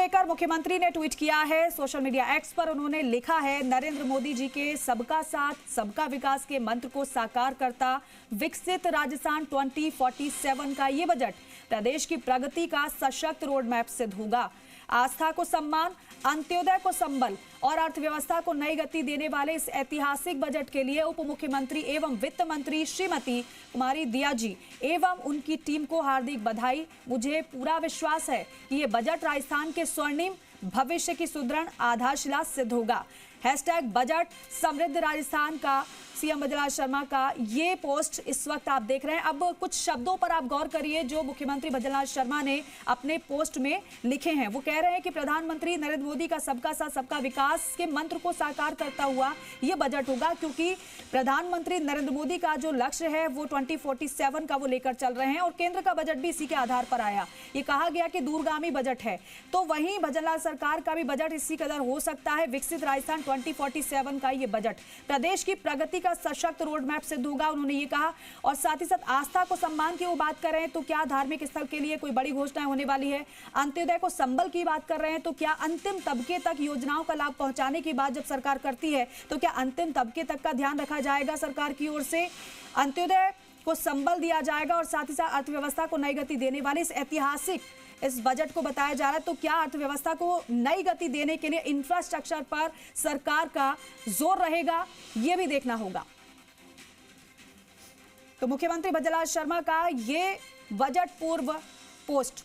लेकर मुख्यमंत्री ने ट्वीट किया है सोशल मीडिया एक्स पर। उन्होंने लिखा है, नरेंद्र मोदी जी के सबका साथ सबका विकास के मंत्र को साकार करता विकसित राजस्थान 2047 का ये बजट प्रदेश की प्रगति का सशक्त रोड मैप सिद्ध होगा। आस्था को सम्मान, अंत्योदय को संबल और अर्थव्यवस्था को नई गति देने वाले इस ऐतिहासिक बजट के लिए उप मुख्यमंत्री एवं वित्त मंत्री श्रीमती कुमारी दिया जी एवं उनकी टीम को हार्दिक बधाई। मुझे पूरा विश्वास है कि ये बजट राजस्थान के स्वर्णिम भविष्य की सुदृढ़ आधारशिला सिद्ध होगा। #बजट समृद्ध राजस्थान का सीएम भजनलाल शर्मा का ये पोस्ट इस वक्त आप देख रहे हैं। अब कुछ शब्दों पर आप गौर करिए जो मुख्यमंत्री भजनलाल शर्मा ने अपने पोस्ट में लिखे हैं। वो कह रहे हैं कि प्रधानमंत्री नरेंद्र मोदी का सबका साथ सबका विकास के मंत्र को साकार करता हुआ ये बजट होगा, क्योंकि प्रधानमंत्री नरेंद्र मोदी का जो लक्ष्य है वो 2047 का वो लेकर चल रहे हैं और केंद्र का बजट भी इसी के आधार पर आया। ये कहा गया कि दूरगामी बजट है, तो वहीं भजनलाल सरकार का भी बजट इसी कदर हो सकता है। विकसित राजस्थान 2047 का ये बजट प्रदेश की प्रगति का सशक्त रोड मैप सिद्ध होगा, उन्होंने ये कहा। और साथ ही साथ आस्था को सम्मान की वो बात कर रहे हैं, तो क्या धार्मिक स्थल के लिए कोई बड़ी घोषणाएं होने वाली है। अंत्योदय को संबल की बात कर रहे हैं, तो क्या अंतिम तबके तक योजनाओं का लाभ पहुंचाने की बात जब सरकार करती है तो क्या अंतिम तबके तक का ध्यान रखा जाएगा सरकार की ओर से। अंत्योदय को संबल दिया जाएगा और साथ ही साथ अर्थव्यवस्था को नई गति देने वाले इस ऐतिहासिक इस बजट को बताया जा रहा है। तो क्या अर्थव्यवस्था को नई गति देने के लिए इंफ्रास्ट्रक्चर पर सरकार का जोर रहेगा, यह भी देखना होगा। तो मुख्यमंत्री भजनलाल शर्मा का ये बजट पूर्व पोस्ट।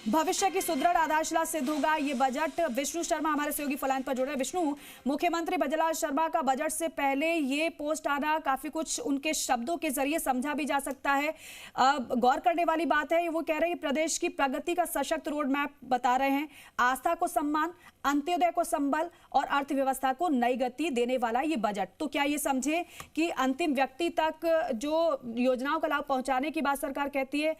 भविष्य की सुदृढ़ आधारशिला सिद्ध होगा ये बजट। विष्णु शर्मा हमारे सहयोगी फलाइन पर जुड़ रहे हैं। विष्णु, मुख्यमंत्री भजनलाल शर्मा का बजट से पहले ये पोस्ट आना काफी कुछ उनके शब्दों के जरिए समझा भी जा सकता है। गौर करने वाली बात है, वो कह रहे हैं कि प्रदेश की प्रगति का सशक्त रोड मैप बता रहे हैं। आस्था को सम्मान, अंत्योदय को संबल और अर्थव्यवस्था को नई गति देने वाला ये बजट। तो क्या ये समझे कि अंतिम व्यक्ति तक जो योजनाओं का लाभ पहुंचाने की बात सरकार कहती है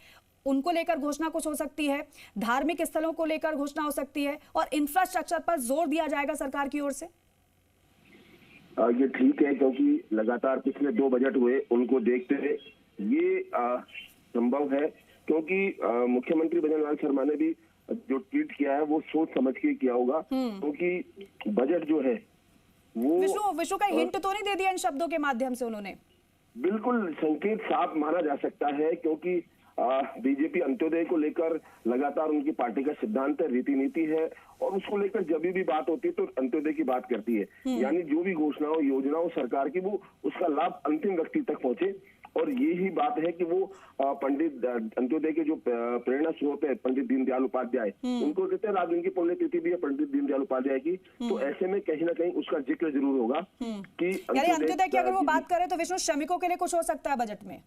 उनको लेकर घोषणा कुछ हो सकती है, धार्मिक स्थलों को लेकर घोषणा हो सकती है और इंफ्रास्ट्रक्चर पर जोर दिया जाएगा सरकार की ओर से। ये ठीक है, क्योंकि लगातार पिछले 2 बजट हुए, उनको देखते हुए ये संभव है, क्योंकि मुख्यमंत्री भजनलाल शर्मा ने भी जो ट्वीट किया है वो सोच समझ के किया होगा, क्योंकि बजट जो है वो विष्णु का हिंट तो नहीं दे दिया इन शब्दों के माध्यम से उन्होंने। बिल्कुल संकेत साफ माना जा सकता है, क्योंकि बीजेपी अंत्योदय को लेकर लगातार उनकी पार्टी का सिद्धांत है, रीति नीति है और उसको लेकर जब भी बात होती है तो अंत्योदय की बात करती है। यानी जो भी घोषणाओं योजनाओं सरकार की वो उसका लाभ अंतिम व्यक्ति तक पहुंचे। और यही बात है कि वो पंडित अंत्योदय के जो प्रेरणा स्रोत है पंडित दीनदयाल उपाध्याय, उनको कहते हैं आज उनकी पुण्यतिथि भी है पंडित दीनदयाल उपाध्याय की, तो ऐसे में कहीं ना कहीं उसका जिक्र जरूर होगा कि अंत्योदय की अगर वो बात करें तो विष्णु श्रमिकों के लिए कुछ हो सकता है बजट में।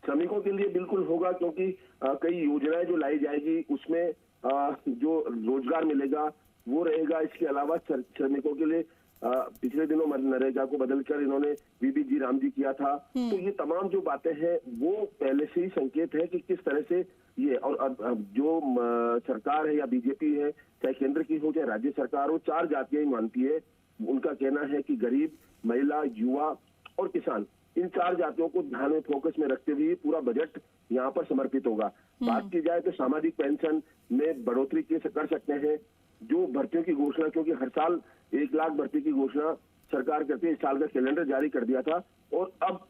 श्रमिकों के लिए बिल्कुल होगा, क्योंकि कई योजनाएं जो लाई जाएगी उसमें जो रोजगार मिलेगा वो रहेगा। इसके अलावा श्रमिकों के लिए पिछले दिनों मनरेगा को बदलकर इन्होंने वीबी जी राम जी किया था। तो ये तमाम जो बातें हैं वो पहले से ही संकेत है कि किस तरह से ये और जो सरकार है या बीजेपी है, चाहे केंद्र की हो चाहे राज्य सरकार हो, 4 जातियां ही मानती है। उनका कहना है कि गरीब, महिला, युवा और किसान, इन 4 जातियों को ध्यान में फोकस में रखते हुए पूरा बजट यहाँ पर समर्पित होगा। बात की जाए तो सामाजिक पेंशन में बढ़ोतरी कर सकते हैं। जो भर्तियों की घोषणा, क्योंकि हर साल 1 लाख भर्ती की घोषणा सरकार करती है, इस साल का कैलेंडर जारी कर दिया था और अब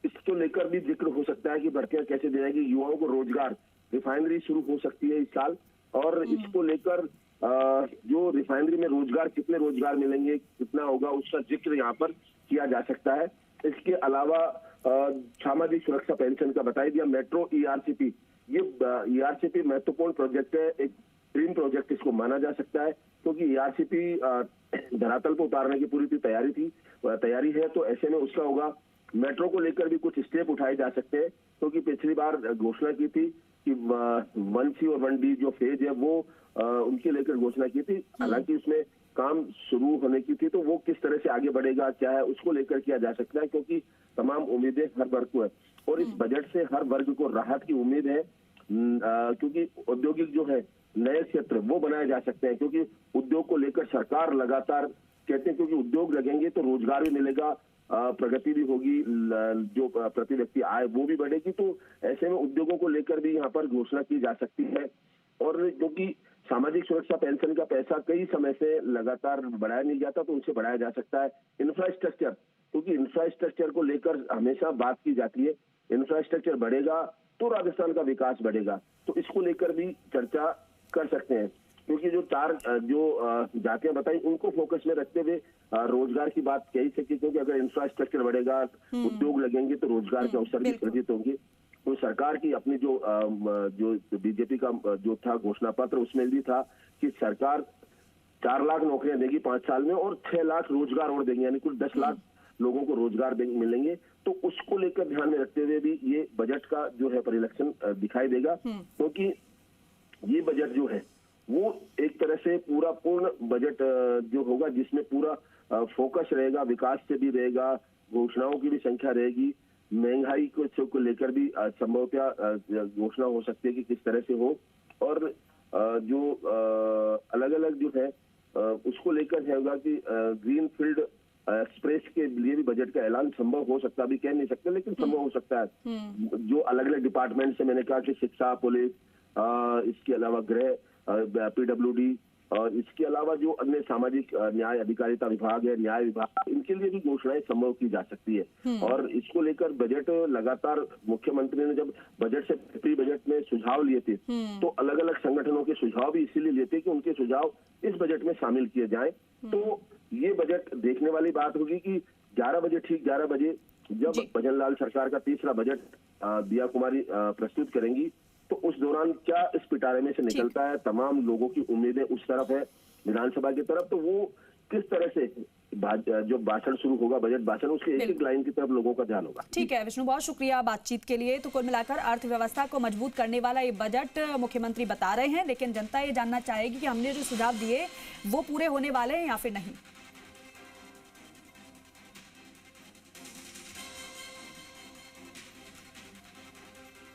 इसको लेकर भी जिक्र हो सकता है कि भर्तियां कैसे दी जाएगी। युवाओं को रोजगार, रिफाइनरी शुरू हो सकती है इस साल और इसको लेकर जो रिफाइनरी में रोजगार, कितने रोजगार मिलेंगे, कितना होगा, उसका जिक्र यहाँ पर किया जा सकता है। इसके अलावा सामाजिक सुरक्षा पेंशन का बता दिया। मेट्रो ERCP, ये ERCP महत्वपूर्ण प्रोजेक्ट है, एक ड्रीम प्रोजेक्ट इसको माना जा सकता है, क्योंकि ERCP धरातल पर उतारने की पूरी तैयारी है। तो ऐसे में उसका होगा। मेट्रो को लेकर भी कुछ स्टेप उठाए जा सकते हैं, क्योंकि पिछली बार घोषणा की थी कि 1C और 1D जो फेज है वो उनके लेकर घोषणा की थी। हालांकि उसमें काम शुरू होने की थी, तो वो किस तरह से आगे बढ़ेगा क्या है उसको लेकर किया जा सकता है, क्योंकि तमाम उम्मीदें हर वर्ग को है और इस बजट से हर वर्ग को राहत की उम्मीद है, क्योंकि औद्योगिक जो है नए क्षेत्र वो बनाए जा सकते हैं। क्योंकि उद्योग को लेकर सरकार लगातार कहते हैं, क्योंकि उद्योग लगेंगे तो रोजगार भी मिलेगा, प्रगति भी होगी, जो प्रति व्यक्ति आय वो भी बढ़ेगी। तो ऐसे में उद्योगों को लेकर भी यहाँ पर घोषणा की जा सकती है। और क्योंकि सामाजिक सुरक्षा पेंशन का पैसा कई समय से लगातार बढ़ाया नहीं जाता, तो उनसे बढ़ाया जा सकता है। इंफ्रास्ट्रक्चर, क्योंकि इंफ्रास्ट्रक्चर को लेकर हमेशा बात की जाती है, इंफ्रास्ट्रक्चर बढ़ेगा तो राजस्थान का विकास बढ़ेगा, तो इसको लेकर भी चर्चा कर सकते हैं। क्योंकि जो चार जातियां बताई उनको फोकस में रखते हुए रोजगार की बात कही सकती, क्योंकि अगर इंफ्रास्ट्रक्चर बढ़ेगा, उद्योग लगेंगे तो रोजगार के अवसर भी सृजित होंगे। तो सरकार की अपनी जो बीजेपी का जो था घोषणा पत्र, उसमें भी था कि सरकार 4 लाख नौकरियां देगी 5 साल में और 6 लाख रोजगार और देंगे, यानी कुल 10 लाख लोगों को रोजगार मिलेंगे। तो उसको लेकर ध्यान में रखते हुए भी ये बजट का जो है परिलक्षण दिखाई देगा, क्योंकि ये बजट जो है वो एक तरह से पूरा पूर्ण बजट जो होगा, जिसमें पूरा फोकस रहेगा, विकास से भी रहेगा, घोषणाओं की भी संख्या रहेगी, महंगाई को लेकर भी संभवतः घोषणा हो सकती है कि किस तरह से हो, और जो अलग अलग जो है उसको लेकर होगा कि ग्रीन फील्ड एक्सप्रेस के लिए भी बजट का ऐलान संभव हो सकता है, अभी कह नहीं सकते लेकिन संभव हो सकता है। जो अलग अलग डिपार्टमेंट से मैंने कहा कि शिक्षा, पुलिस, इसके अलावा गृह, PWD, और इसके अलावा जो अन्य सामाजिक न्याय अधिकारिता विभाग है, न्याय विभाग, इनके लिए भी घोषणाएं संभव की जा सकती है। और इसको लेकर बजट लगातार मुख्यमंत्री ने जब बजट से प्री बजट में सुझाव लिए थे, तो अलग अलग संगठनों के सुझाव भी इसीलिए लिए थे कि उनके सुझाव इस बजट में शामिल किए जाएं। तो ये बजट देखने वाली बात होगी कि 11 बजे, ठीक 11 बजे जब भजनलाल सरकार का तीसरा बजट दिया कुमारी प्रस्तुत करेंगी, तो उस दौरान क्या इस पिटारे में से निकलता है। तमाम लोगों की उम्मीदें उस तरफ है, विधानसभा की तरफ, तो वो किस तरह से जो भाषण शुरू होगा, बजट भाषण, उसके एक एक लाइन की तरफ लोगों का ध्यान होगा। ठीक है विष्णु, बहुत शुक्रिया बातचीत के लिए। तो कुल मिलाकर अर्थव्यवस्था को मजबूत करने वाला ये बजट मुख्यमंत्री बता रहे हैं, लेकिन जनता ये जानना चाहेगी कि हमने जो सुझाव दिए वो पूरे होने वाले हैं या फिर नहीं।